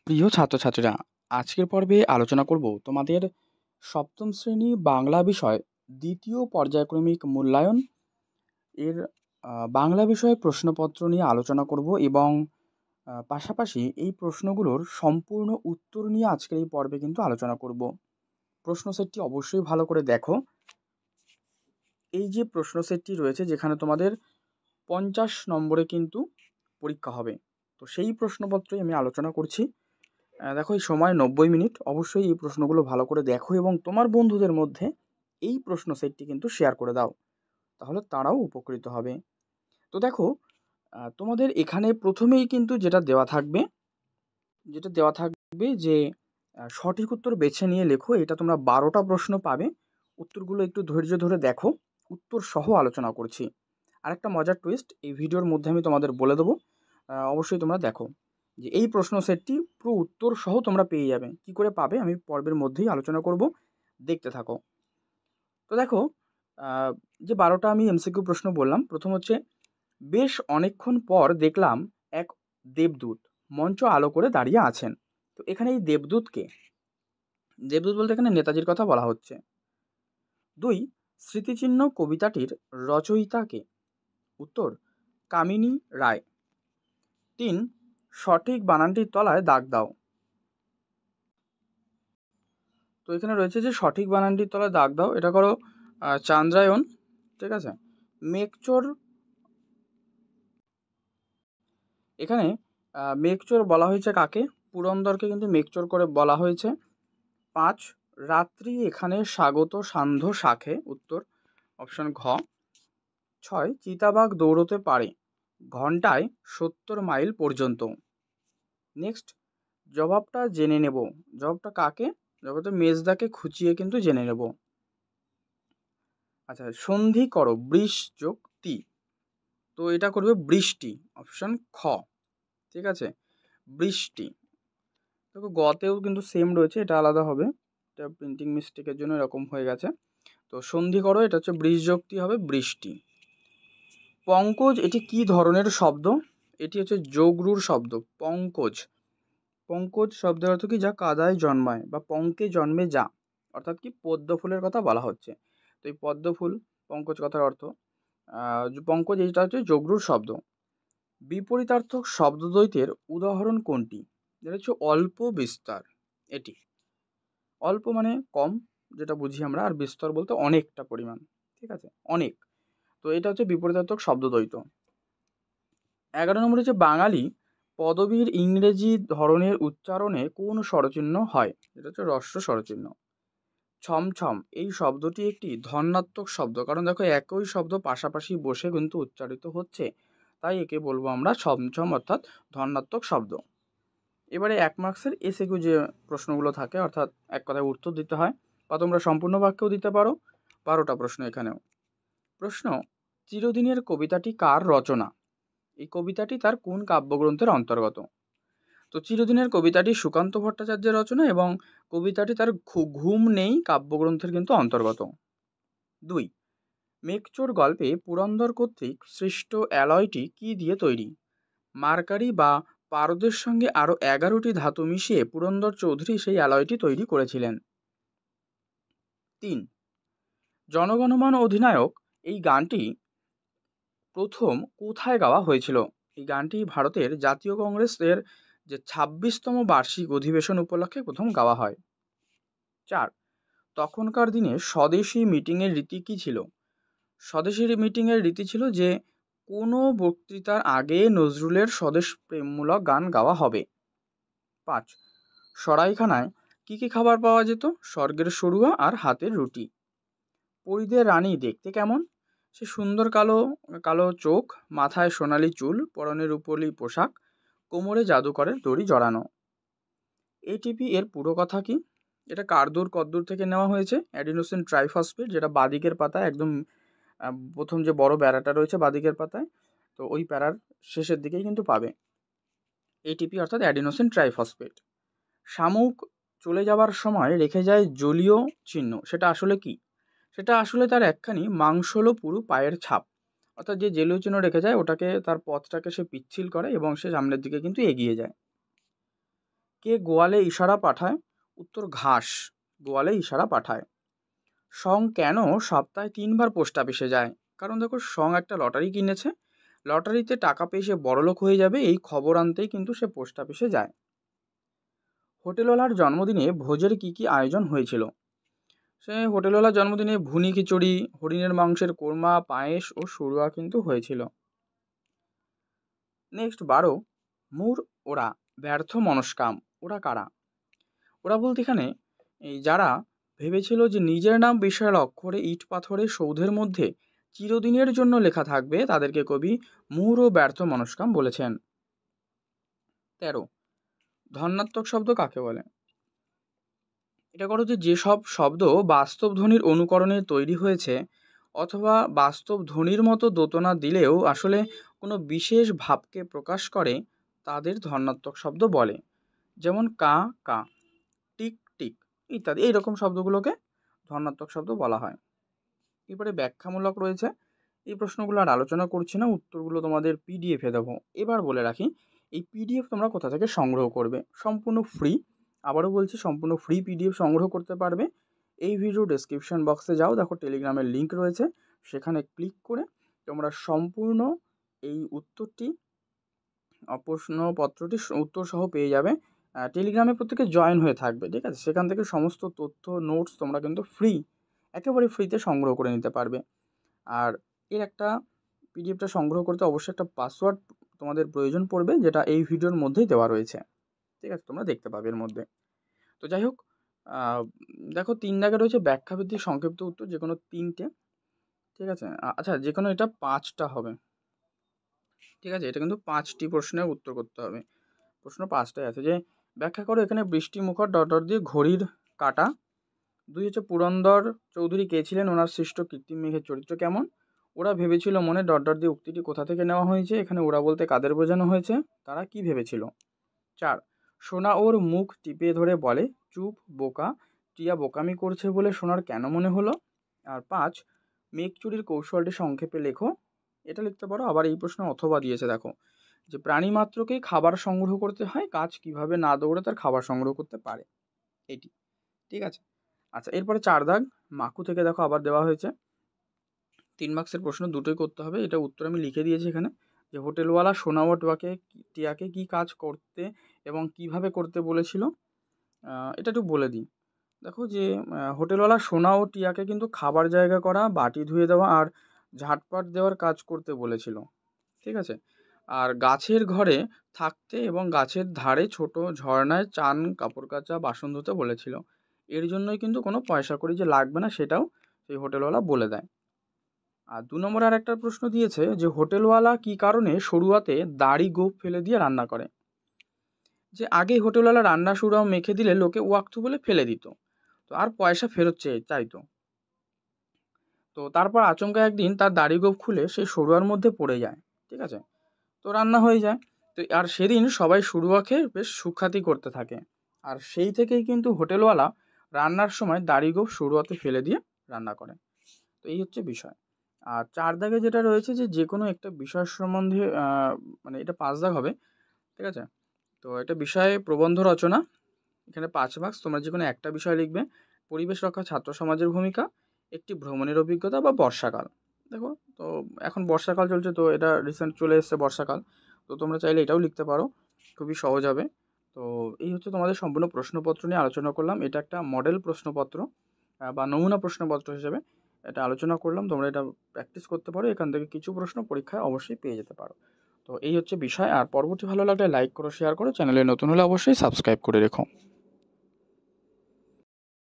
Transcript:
প্রিয় ছাত্রছাত্রীরা, আজকের পর্বে আলোচনা করব তোমাদের সপ্তম শ্রেণী বাংলা বিষয় দ্বিতীয় পর্যায়ক্রমিক মূল্যায়ন এর বাংলা বিষয়ে প্রশ্নপত্র নিয়ে আলোচনা করব এবং পাশাপাশি এই প্রশ্নগুলোর সম্পূর্ণ উত্তর নিয়ে আজকের এই পর্বে কিন্তু আলোচনা করব। প্রশ্ন সেটটি অবশ্যই ভালো করে দেখো। এই যে প্রশ্ন সেটটি রয়েছে, যেখানে তোমাদের 50 নম্বরে কিন্তু পরীক্ষা হবে, তো সেই প্রশ্নপত্রই আমি আলোচনা করছি। দেখো, এই সময় 90 মিনিট। অবশ্যই এই প্রশ্নগুলো ভালো করে দেখো এবং তোমার বন্ধুদের মধ্যে এই প্রশ্ন সেটটি কিন্তু শেয়ার করে দাও, তাহলে তারাও উপকৃত হবে। তো দেখো, তোমাদের এখানে প্রথমেই কিন্তু যেটা দেওয়া থাকবে যে সঠিক উত্তর বেছে নিয়ে লেখো। এটা তোমরা 12টা প্রশ্ন পাবে। উত্তরগুলো একটু ধৈর্য ধরে দেখো, উত্তর সহ আলোচনা করছি। আরেকটা মজার টুইস্ট এই ভিডিওর মধ্যে আমি তোমাদের বলে দেবো, অবশ্যই তোমরা দেখো যে এই প্রশ্ন সেটটি পুরো উত্তর সহ তোমরা পেয়ে যাবে। কি করে পাবে আমি পর্বের মধ্যেই আলোচনা করব, দেখতে থাকো। তো দেখো, যে 12টা আমি এমসিকিউ প্রশ্ন বললাম, প্রথম হচ্ছে, বেশ অনেকক্ষণ পর দেখলাম এক দেবদূত মঞ্চ আলো করে দাঁড়িয়ে আছেন। তো এখানে এই দেবদূতকে, দেবদূত বলতে এখানে নেতাজির কথা বলা হচ্ছে। 2, স্মৃতিচিহ্ন কবিতাটির রচয়িতাকে? উত্তর, কামিনী রায়। 3, সঠিক বানানটির তলায় দাগ দাও। তো এখানে রয়েছে যে সঠিক বানানটির তলায় দাগ দাও, এটা করো চান্দ্রায়ণ। ঠিক আছে। মেঘচোর, এখানে মেঘচোর বলা হয়েছে কাকে? পুরন্দরকে কিন্তু মেঘচোর করে বলা হয়েছে। 5, রাত্রি এখানে স্বাগত সান্ধ্য শাখে। উত্তর, অপশন ঘ। 6, চিতাবাঘ দৌড়তে পারে ঘন্টায় 70 মাইল পর্যন্ত। নেক্সট, জবাবটা জেনে নেব। জবাবটা কাকে? জবাবটা মেজদাকে খুঁচিয়ে কিন্তু জেনে নেব। আচ্ছা, সন্ধি করো বৃষ যোগ তি। তো এটা করবে বৃষ্টি, অপশন খ। ঠিক আছে, বৃষ্টি। দেখো, গতেও কিন্তু সেম রয়েছে, এটা আলাদা হবে, এটা প্রিন্টিং মিস্টেকের জন্য এরকম হয়ে গেছে। তো সন্ধি করো, এটা হচ্ছে বৃষ যোগ তি হবে বৃষ্টি। পঙ্কজ এটি কি ধরনের শব্দ? এটি হচ্ছে যোগরূঢ় শব্দ। পঙ্কজ, পঙ্কজ শব্দের অর্থ কি? যা কাদায় জন্মায়, বা পঙ্কে জন্মে যা, অর্থাৎ কি পদ্ম ফুলের কথা বলা হচ্ছে। তো এই পদ্ম ফুল পঙ্কজ কথার অর্থ। পঙ্কজ এইটা হচ্ছে যোগরূঢ় শব্দ। বিপরীতার্থক শব্দদ্বৈতের উদাহরণ কোনটি? যেটা হচ্ছে অল্প বিস্তর। এটি অল্প মানে কম, যেটা বুঝি আমরা, আর বিস্তর বলতে অনেকটা পরিমাণ। ঠিক আছে, অনেক। তো এটা হচ্ছে বিপরীতার্থক শব্দদ্বৈত। 11 নম্বর হচ্ছে, বাঙালি পদবীর ইংরেজি ধরনের উচ্চারণে কোন স্বরচিহ্ন হয়? এটা হচ্ছে হ্রস্ব স্বরচিহ্ন। ছমছম এই শব্দটি একটি ধনাত্মক শব্দ, কারণ দেখো একই শব্দ পাশাপাশি বসে কিন্তু উচ্চারিত হচ্ছে, তাই একে বলবো আমরা ছমছম, অর্থাৎ ধনাত্মক শব্দ। এবারে 1 মার্কসের এসএকিউ যে প্রশ্নগুলো থাকে, অর্থাৎ এক কথায় উত্তর দিতে হয়, বা তোমরা সম্পূর্ণ বাক্যেও দিতে পারো। 12টা প্রশ্ন এখানেও। প্রশ্ন, চিরদিনের কবিতাটি কার রচনা? এই কবিতাটি তার কোন কাব্যগ্রন্থের অন্তর্গত? তো চিরদিনের কবিতাটি সুকান্ত ভট্টাচার্যের রচনা এবং কবিতাটি তার ঘুম নেই কাব্যগ্রন্থের কিন্তু অন্তর্গত। 2, মেঘচোর গল্পে পুরন্দর কর্তৃক সৃষ্ট অ্যালয়টি কি দিয়ে তৈরি? মার্কারি বা পারদের সঙ্গে আরও 11টি ধাতু মিশিয়ে পুরন্দর চৌধুরী সেই অ্যালয়টি তৈরি করেছিলেন। 3, জনগণমন অধিনায়ক এই গানটি প্রথম কোথায় গাওয়া হয়েছিল? এই গানটি ভারতের জাতীয় কংগ্রেসের যে 26তম বার্ষিক অধিবেশন উপলক্ষে প্রথম গাওয়া হয়। 4, তখনকার দিনে স্বদেশী মিটিংয়ের রীতি কী ছিল? স্বদেশী মিটিংয়ের রীতি ছিল যে কোনো বক্তৃতার আগে নজরুলের স্বদেশ প্রেমমূলক গান গাওয়া হবে। 5, সরাইখানায় কী কী খাবার পাওয়া যেত? স্বর্গের সরুয়া আর হাতের রুটি। পরিদের রানী দেখতে কেমন? সে সুন্দর কালো কালো চোখ, মাথায় সোনালি চুল, পরনে রূপোলি পোশাক, কোমরে জাদুকরের দড়ি জড়ানো। এটিপি এর পুরো কথা কি? এটা কারদূর কদ্দূর থেকে নেওয়া হয়েছে। অ্যাডিনোসিন ট্রাইফসফেট, যেটা বাদিকের পাতায় একদম প্রথম যে বড় প্যারাটা রয়েছে বাদিকের পাতায়, তো ওই প্যারার শেষের দিকেই কিন্তু পাবে এটিপি, অর্থাৎ অ্যাডিনোসিন ট্রাইফসফেট। শামুক চলে যাবার সময় রেখে যায় জলীয় চিহ্ন, সেটা আসলে কি? সেটা আসলে তার একখানি মাংসলো পুরু পায়ের ছাপ, অর্থাৎ যে জলীয় চিহ্ন রেখে যায় ওটাকে, তার পথটাকে সে পিচ্ছিল করে এবং সে সামনের দিকে কিন্তু এগিয়ে যায়। কে গোয়ালে ইশারা পাঠায়? উত্তর ঘাস গোয়ালে ইশারা পাঠায়। সং কেন সপ্তাহে 3 বার পোস্ট অফিসে যায়? কারণ দেখো, সং একটা লটারি কিনেছে, লটারিতে টাকা পেয়ে সে বড়লোক হয়ে যাবে, এই খবর আনতেই কিন্তু সে পোস্ট অফিসে যায়। হোটেলওয়ালার জন্মদিনে ভোজের কি কি আয়োজন হয়েছিল? সে হোটেলওয়ালার জন্মদিনে ভুনি খিচুড়ি, হরিণের মাংসের কোরমা, পায়েস ও সুরুয়া কিন্তু হয়েছিল। নেক্সট 12, মূর ওরা ব্যর্থ মনস্কাম। ওরা কারা? ওরা বলতে এখানে এই যারা ভেবেছিল যে নিজের নাম বিশাল অক্ষরে ইট পাথরে সৌধের মধ্যে চিরদিনের জন্য লেখা থাকবে, তাদেরকে কবি মূর ও ব্যর্থ মনস্কাম বলেছেন। 13, ধন্যাত্মক শব্দ কাকে বলে? এটা করো যে যেসব শব্দ বাস্তব ধ্বনির অনুকরণে তৈরি হয়েছে অথবা বাস্তব ধ্বনির মতো দোতনা দিলেও আসলে কোনো বিশেষ ভাবকে প্রকাশ করে, তাদের ধন্যাত্মক শব্দ বলে। যেমন কা কা, টিক টিক ইত্যাদি এইরকম শব্দগুলোকে ধন্যাত্মক শব্দ বলা হয়। এরপরে ব্যাখ্যামূলক রয়েছে, এই প্রশ্নগুলো আর আলোচনা করছি না, উত্তরগুলো তোমাদের পিডিএফে দেবো। এবার বলে রাখি, এই পিডিএফ তোমরা কোথা থেকে সংগ্রহ করবে? সম্পূর্ণ ফ্রি, আবারও বলছি সম্পূর্ণ ফ্রি পিডিএফ সংগ্রহ করতে পারবে। এই ভিডিও ডেসক্রিপশন বক্সে যাও, দেখো টেলিগ্রামের লিঙ্ক রয়েছে, সেখানে ক্লিক করে তোমরা সম্পূর্ণ এই উত্তরটি প্রশ্নপত্রটি উত্তর সহ পেয়ে যাবে। টেলিগ্রামে প্রত্যেকে জয়েন হয়ে থাকবে, ঠিক আছে? সেখান থেকে সমস্ত তথ্য নোটস তোমরা কিন্তু ফ্রি, একেবারে ফ্রিতে সংগ্রহ করে নিতে পারবে। আর এর একটা পিডিএফটা সংগ্রহ করতে অবশ্যই একটা পাসওয়ার্ড তোমাদের প্রয়োজন পড়বে, যেটা এই ভিডিওর মধ্যেই দেওয়া রয়েছে, ঠিক আছে? তোমরা দেখতে পাবে এর মধ্যে। তো যাই হোক, দেখো 3 দাগে রয়েছে ব্যাখ্যাভিত্তিক সংক্ষিপ্ত উত্তর, যে কোনো 3টে, ঠিক আছে? আচ্ছা, যে কোনো এটা 5টা হবে, ঠিক আছে? এটা কিন্তু 5টি প্রশ্নের উত্তর করতে হবে। প্রশ্ন 5টাই আছে, যে ব্যাখ্যা করো এখানে বৃষ্টি মুখর ডট ডট দিয়ে ঘড়ির কাঁটা। 2 হচ্ছে পুরন্দর চৌধুরী কে ছিলেন, ওনার সৃষ্ট কৃত্রিম মেঘের চরিত্র কেমন? ওরা ভেবেছিল মনে ডট ডট দিয়ে উক্তিটি কোথা থেকে নেওয়া হয়েছে? এখানে ওরা বলতে কাদের বোঝানো হয়েছে? তারা কি ভেবেছিল? 4, সোনা ওর মুখ টিপে ধরে বলে চুপ বোকা, টিয়া বোকামি করছে বলে সোনার কেন মনে হলো? আর 5, মেঘ চুরির কৌশলটি সংক্ষেপে লেখো। এটা লিখতে পারো। আবার এই প্রশ্ন অথবা দিয়েছে, দেখো, যে প্রাণী মাত্রকেই খাবার সংগ্রহ করতে হয়, গাছ কিভাবে না দৌড়ে তার খাবার সংগ্রহ করতে পারে, এটি, ঠিক আছে? আচ্ছা, এরপরে 4 দাগ মাকু থেকে দেখো আবার দেওয়া হয়েছে 3 মার্কসের প্রশ্ন, দুটোই করতে হবে। এটা উত্তর আমি লিখে দিয়েছি এখানে, যে হোটেলওয়ালা সোনা ও টিয়াকে কি কাজ করতে এবং কিভাবে করতে বলেছিল। এটা একটু বলে দিই। দেখো যে হোটেলওয়ালা সোনা ও টিয়াকে কিন্তু খাবার জায়গা করা, বাটি ধুয়ে দেওয়া আর ঝাঁটপাট দেওয়ার কাজ করতে বলেছিল, ঠিক আছে? আর গাছের ঘরে থাকতে এবং গাছের ধারে ছোট ঝর্ণায় চান, কাপড় কাচা, বাসন ধুতে বলেছিল। এর জন্যই কিন্তু কোনো পয়সা কড়ি যে লাগবে না, সেটাও সেই হোটেলওয়ালা বলে দেয়। আর 2 নম্বরে আর একটা প্রশ্ন দিয়েছে, যে হোটেলওয়ালা কি কারণে শুরুয়াতে দাড়ি গোঁফ ফেলে দিয়ে রান্না করে? যে আগেই হোটেলওয়ালা রান্না শুরাও মেখে দিলে লোকে ওয়াক্তু বলে ফেলে দিত, তো আর পয়সা ফেরত চাইতো। তো তারপর আচমকা একদিন তার দাড়ি গোঁফ খুলে সেই সরুয়ার মধ্যে পড়ে যায়, ঠিক আছে? তো রান্না হয়ে যায়। তো আর সেদিন সবাই শুরুয়া খেয়ে বেশ সুখ্যাতি করতে থাকে। আর সেই থেকেই কিন্তু হোটেলওয়ালা রান্নার সময় দাড়ি গোঁফ শুরুয়াতে ফেলে দিয়ে রান্না করে। তো এই হচ্ছে বিষয়। আর 4 দাগে যেটা রয়েছে, যে কোনো একটা বিষয় সম্বন্ধে মানে এটা 5 দাগ হবে, ঠিক আছে? তো এটা বিষয়ে প্রবন্ধ রচনা, এখানে 5 মার্কস। তোমরা যে কোনো একটা বিষয় লিখবে। পরিবেশ রক্ষা, ছাত্র সমাজের ভূমিকা, একটি ভ্রমণের অভিজ্ঞতা বা বর্ষাকাল। দেখো, তো এখন বর্ষাকাল চলছে, তো এটা রিসেন্ট চলে এসছে বর্ষাকাল, তো তোমরা চাইলে এটাও লিখতে পারো, খুবই সহজ হবে। তো এই হচ্ছে তোমাদের সম্পূর্ণ প্রশ্নপত্র নিয়ে আলোচনা করলাম। এটা একটা মডেল প্রশ্নপত্র বা নমুনা প্রশ্নপত্র হিসেবে এটা আলোচনা করলাম। তোমরা এটা প্র্যাকটিস করতে পারো, এখান থেকে কিছু প্রশ্ন পরীক্ষায় অবশ্যই পেয়ে যেতে পারো। তো এই হচ্ছে বিষয়। আর পরবর্তী ভালো লাগলে লাইক করো, শেয়ার করো, চ্যানেলে নতুন হলে অবশ্যই সাবস্ক্রাইব করে রেখো।